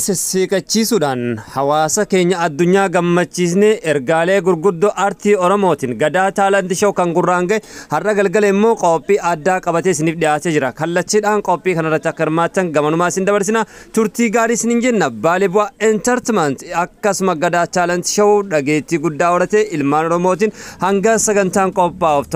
Sissiqachiisuudhaan hawaasa keenya addunyaa gammachiisnee ergaalee gurguddoo aartii Oromootiin gadaa taalantii shoo kan gurraan ga'e har'a galgala immoo qophii addaa qabatee isiniif dhiyaatee jira. Kallachiidhaan qophii kanarratti akka hirmaattan gamanumaa isin dabarsina. Turtii gaarii isiniin jenna. Baalee bu'aa entertainment akkasuma gadaa taalantii shoo dhageettii guddaa horatee ilmaan Oromootiin hanga sagantaan qophaa'uuf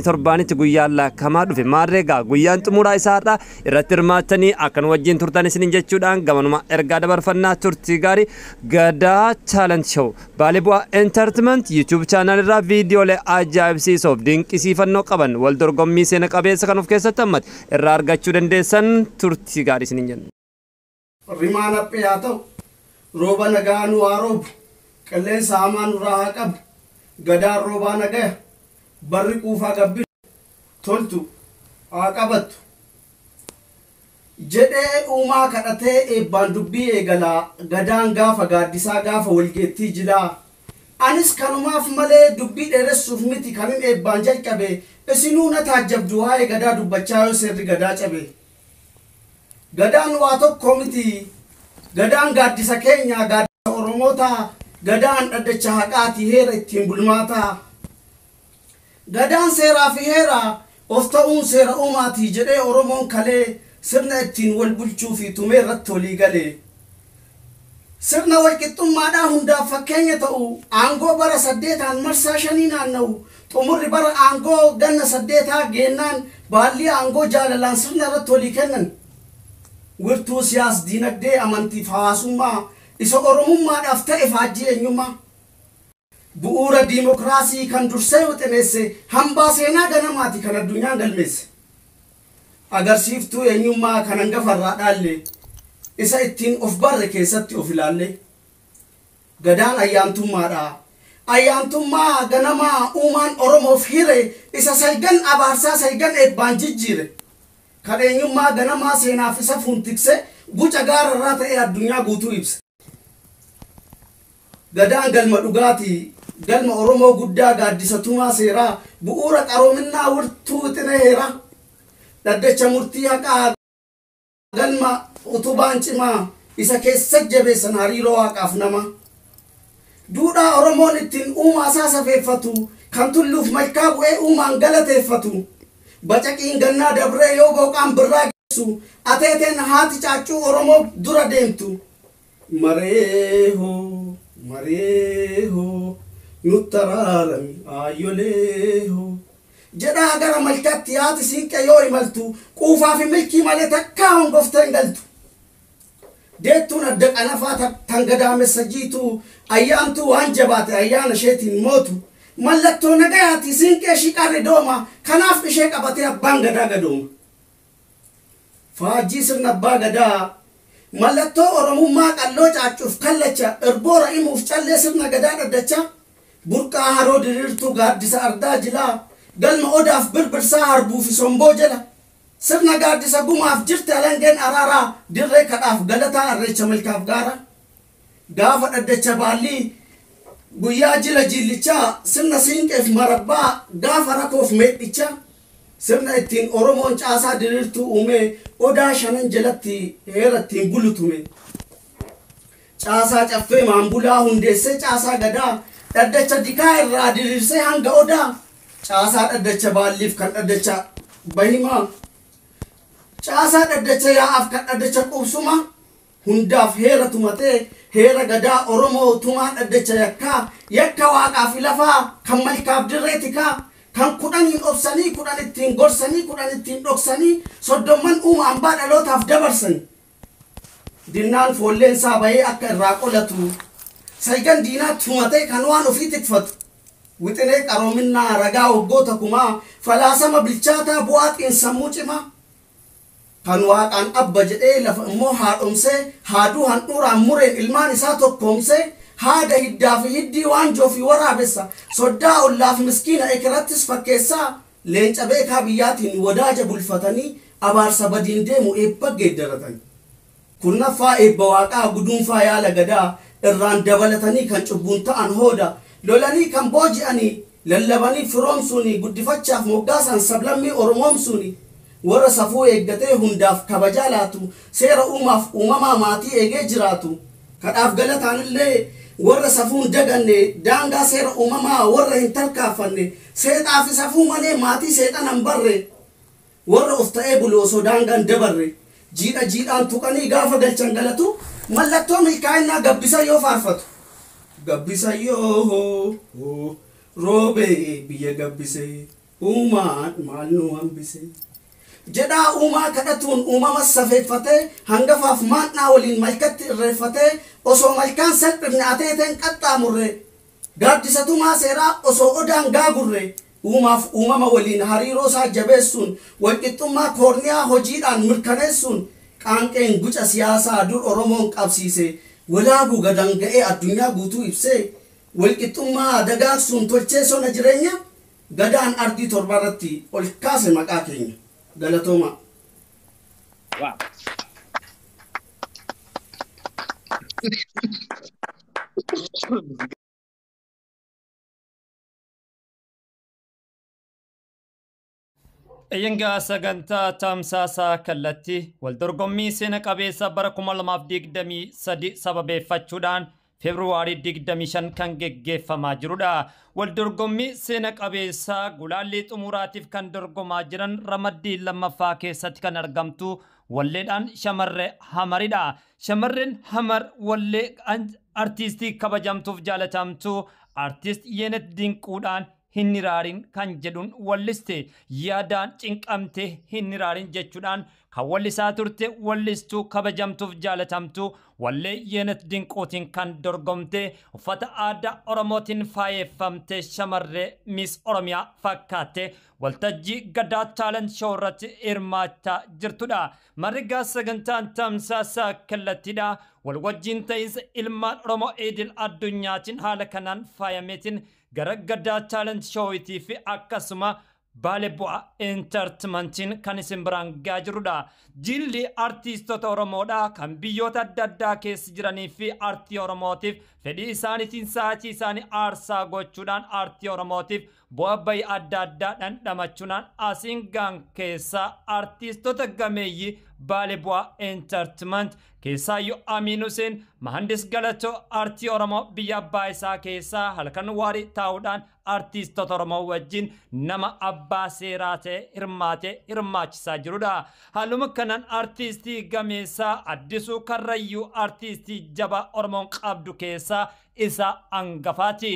torbaanitti guyyaan laakkamaa dhufe. Maarreegaa guyyaan xumuraa isaa har'a irratti hirmaattanii akkan wajjin turtan isiniin jechuudha. Gamanuma ergaa dabarfannaa turtii gaarii gadaa talent show Baalee bu'aa entertainment YouTube channel irraa viidiyoolee ajaa'ibsiisoof dinqisiifannoo qaban wal dorgommii seena qabeessa kan of keessatti hammate irraa argachuu dandeessan turtii gaarii isiniin jenna. Rimaan haphee haa ta'u rooba nagaa nu haa roobu qilleensa hamaa nurraa haa qabu gadaan roobaa nagaya barri quufaa gabbisu toltu haa qabattu. Jedhee uumaa kadhatee eebbaan dubbii eegalaa gadaan gaafa gaaddisaa gaafa walgeettii jilaa anis kanumaaf malee dubbii dheeressuuf miti kanin eebbaan jalqabe isinuu na taajjabdu waa'ee gadaa dubbachaa yoo seerri gadaa cabe gadaan waa tokko miti gadaan gaaddisa keenya gaaddisa Oromoota gadaan dhaddacha haqaati heera ittiin bulmaataa gadaan seeraa fi heera of ta'uun seera uumaati jedhee Oromoon kalee sirna ittiin wal bulchuu fi tumee irratti walii galee sirna walqixxummaadhaa hundaaf fakkeenya ta'u aangoo bara 8 marsaa 5 naanna'u xumurri bara aangoo ganna 8 geennaan baalli aangoo jaalalaan sirna irratti walii kennan wirtuu siyaas diinagdee amantiif hawaasummaa isa oromummaadhaaf ta'e faajjii eenyummaa bu'uura diimokiraasii kan dursee wixineesse hambaa seenaa ganamaati kan addunyaan galmeesse. Agarsiiftuu eenyummaa kan hangafarraa dhaalle isa ittiin of barre keessatti of ilaalle gadaan ayyaantummaadha. Ayyaantummaa ganamaa uumaan Oromoof hire isa saygan abaarsaa saygan eebbaan jijjiire kan eenyummaa ganamaa seenaaf isa funtikse guca gaararraa ta'e addunyaa guutuu ibse. Gadaan galma dhugaatii galma Oromoo guddaa gaaddisatumaa seeraa bu'uura qaroominaa wirtuu wixinee heeraa dhaddacha murtii haqaa galma utubaan cimaa isa keessa jabeessan hariiroo waaqaaf nama duudhaa Oromoon ittiin uumaa isaa safeeffatu kan tulluuf malkaa bu'ee uumaan galateeffatu bacaqiin gannaa dabree yoo booqaan birraa geessu ateeteen haati caaccuu Oromoo dura deemtu mareehoo nuttaraarami aayyoleehoo jedhaa gara malkaatti haati siinqe yoo imaltu quufaa fi milkii malee takkaa hongoftee hin galtu deettuun adda qanafaa tan gadaamessa jiitu ayyaantuu waan jabaate ayyaana isheetiin mootu mallattoo nagayaati siinqee shiqaarre dooma kanaaf ishee qabatee abbaan gadaa gadooma faajjii sirna abbaa gadaa mallattoo oromummaa qalloo caaccuuf kallacha irboora himuuf callee sirna gadaa dhaddacha burqaa haroo diriirtuu gaaddisa ardaa jilaa galma odaaf birbirsaa harbuu fi somboo jala sirna gaaddisa gumaaf jirte alangeen araaraa dirree kadhaaf galataa arreecha malkaaf gaara gaafa dhaddacha baallii guyyaa jila jillichaa sirna siinqeef marabbaa gaafa rakoof meedhichaa sirna ittiin Oromoon caasaa diriirtuu uumee odaa shanan jalatti heera ittiin bulutume caasaa caffee maambulaa hundeessee caasaa gadaa dhaddacha dikaa irraa diriirsee hanga odaa caasaa dhaddacha baalliif kan dhaddacha bahimaa caasaa dhaddacha yaa'aaf kan dhaddacha qubsuma hundaaf heera tumatee heera gadaa Oromoo tumaa dhaddacha yakka waaqaa fi lafaa kan malkaaf dirree tikaa kan 10 obsanii 10 ittiin gorsanii 10 ittiin dhoksanii 30 uumaan dhaalootaaf dabarsan dinnaan foolleensaa bahee akka irraa qolatu saygan diinaa tumatee kan waan ofii tikfatu wixinee qaroominaa ragaa waggoota kumaa falaasama bilchaataa bu'aa xiinsammuu cimaa kan waaqaan abba jedhee lafa immoo haadhomsee haaduu handhuuraan mureen ilmaan isaa tokkoomsee haada hiddaa fi hiddii waanjoo fi waraabessa soddaa ollaaf miskiina ekerattis fakkeessaa leenca beekaa biyyaatiin wadaaja bulfatanii abaarsa badiin deemu eebba geeddaratanii kurnaffaa eebba waaqaa guduunfaa yaala gadaa irraan dabalatanii kan cubbuun ta'an hooda lolanii kan booji'anii lallabanii firoomsuuni guddifachaaf moggaasan sablammii oromoomsuuni warra safuu eeggatee hundaaf kabajaa laatu seera uumaaf uumamaa maatii eegee jiraatu kadhaaf galataanillee warra safuun daganne daangaa seera uumamaa warra hin tarkaaffanne seexaafi safuu malee maatii seexanan barre warra of ta'ee buloo daangaan dabarre jiidha jiidhaan tuqanii gaafa galchan galatu mallattoo milkaa'inaa gabbisa yoo faarfatu gabbisa yoo roobe biyya gabbise uumaan maal nu hambise jedhaa uumaa kadhatuun uumama safeeffatee hangafaaf maadhaa waliin malkatti irreeffatee osoo malkaan salphifne ateeteen qaxxaamurre gaaddisatumaa seeraa osoo odaan gaagurre uumaaf uumama waliin hariiroo isaa jabeessuun walqixxummaa koorniyaa hojiidhaan mirkaneessuun qaanqeen guca siyaasaa dur Oromoon qabsiise walaabuu gadaan ga'ee addunyaa guutuu ibsee walqixxummaa dagaagsuun tolchee sona jireenya gadaan ardii torbarratti ol kaase maqaa keenya galatooma. Wow. Eeyyanga sagantaa tamsaasaa kallattii waldorgommii seena qabeessa bara 2023 sababeeffachuudhaan Februaarii 25 kan geggeeffamaa jirudha. Waldorgommii seena qabeessa gulaallee xumuraatiif kan dorgomaa jiran ramaddii lammaffaa keessatti kan argamtu walleedhaan shamarree Hamaridha. Shamarreen Hamar wallee artiistii kabajamtuuf jaalatamtu artiist Yeenet Dinquudhaan hinniraarin kan jedhuun walliste yaadaan cinqamte hinniraarin jechuudhaan kan wallisaa turte wallistuu kabajamtuuf jaalatamtu wallee Yeenet Dinquutiin kan dorgomte uffata aadaa Oromootiin faayeffamte shamarree Miss Oromiyaa fakkaatte waltajjii gadaa taalent show irratti hirmaachaa jirtudha. Marigaa sagantaan tamsaasaa kallattiidha. Wal wajjin ta'insa ilmaan Oromoo idil addunyaatiin haala kanaan faayameetiin gara gadaa taalent show'itii fi akkasuma Baalee bu'aa entertainmentiin kan isin biraan gahaa jirudha. Jilli artiistota Oromoodha kan biyyoota adda addaa keessa jiranii fi artii Oromootiif fedhii isaaniitiin sa'aatii isaanii aarsaa gochuudhaan artii Oromootiif bu'aa bayii adda addaa dhandhamachuudhaan asiin gaan keessaa artiistota gameeyyii Baalee bu'aa entertainment keessaayyuu Amiin Huseen Mahandis Galatoo artii Oromoo biyya abbaa isaa keessaa halkan waarii taa'uudhaan artiistota Oromoo wajjin nama abbaa seeraa ta'e hirmaachisaa jirudha. Haaluma kanaan artiistii gameessaa Addisuu Karrayyuu artiistii jabaa Oromoon qabdu keessaa isa hangafaati.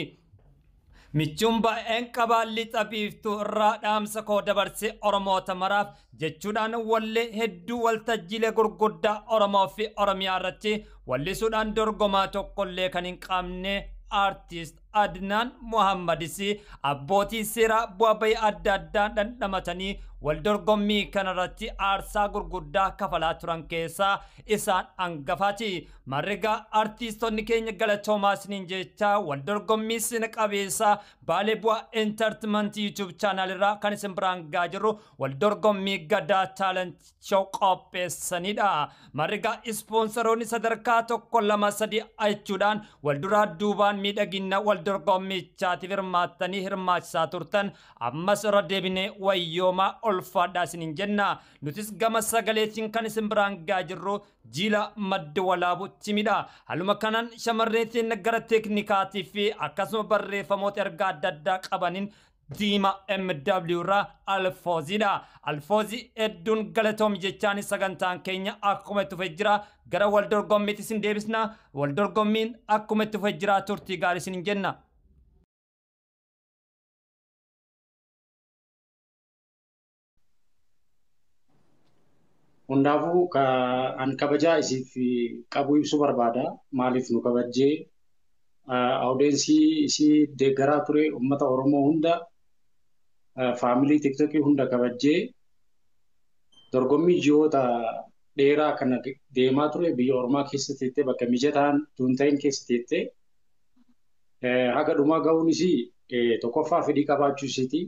Michuun baay'een qabaalli xabiiftuu irraa dhaamsa koo dabarsee Oromoota maraaf jechuudhaan wallee hedduu waltajjiilee gurguddaa Oromoo fi Oromiyaa irratti wallisuudhaan dorgomaa tokkollee kan hin qabne artiist Adnaan Muhammadis abbootii seeraa bu'aa bayii adda addaa dhandhamatanii wal dorgommii kanarratti aarsaa gurguddaa kafalaa turan keessaa isaan hangafaati. Marigaa artiistonni keenya galatoomaa isiniin jecha wal dorgommii seena qabeessa Baalee bu'aa entertainment YouTube channel irraa kan isin biraan gahaa jirru wal dorgommii gadaa talent show qopheessanidha. Marigaa ispoonsaroonni sadarkaa 1 2 3 jechuudhaan wal duraa duubaan miidhagina wal dorgommichaatiif hirmaattanii hirmaachisaa turtan ammas irra deebinee wayyoomaa ulfaadhaa isiniin jenna. Nutis gama sagaleetiin kan isin biraan gahaa jirru Jila madda walaabutti midha. Haaluma kanaan shamarreetiin gara teeknikaatii fi akkasuma barreeffamoota ergaa adda addaa qabaniin Diima MW irraa Alfoozidha. Alfoozii hedduun galatoomi jechaan sagantaan keenya akkuma itti fufee jira. Gara wal dorgommiitti isin deebisna. Wal dorgommiin akkuma itti fufee jira turtii gaarii isiniin jenna. Hundaafuu an kabajaa isiif qabu ibsu barbaada. Maaliif nu kabajjee audensii isii deeggaraa ture uummata Oromoo hunda faamilii tiktokii hunda kabajjee dorgommii ji'oota dheeraa kana deemaa ture biyya Oromaa keessatti jettee bakka mijataan tuunta'iin keessatti jettee haga dhumaa ga'uun isii tokkoffaa fedhii qabaachuu isiiti.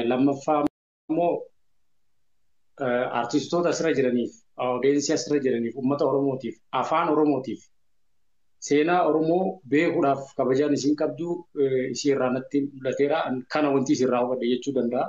Lammaffaa immoo artistoota asirra jiraniif audensii asirra jiraniif uummata Oromootiif afaan Oromootiif seenaa Oromoo beekuudhaaf kabajaan isin qabdu isii irraa natti mul'ateera. Kana wanti isin irraa hubadhe jechuu danda'a.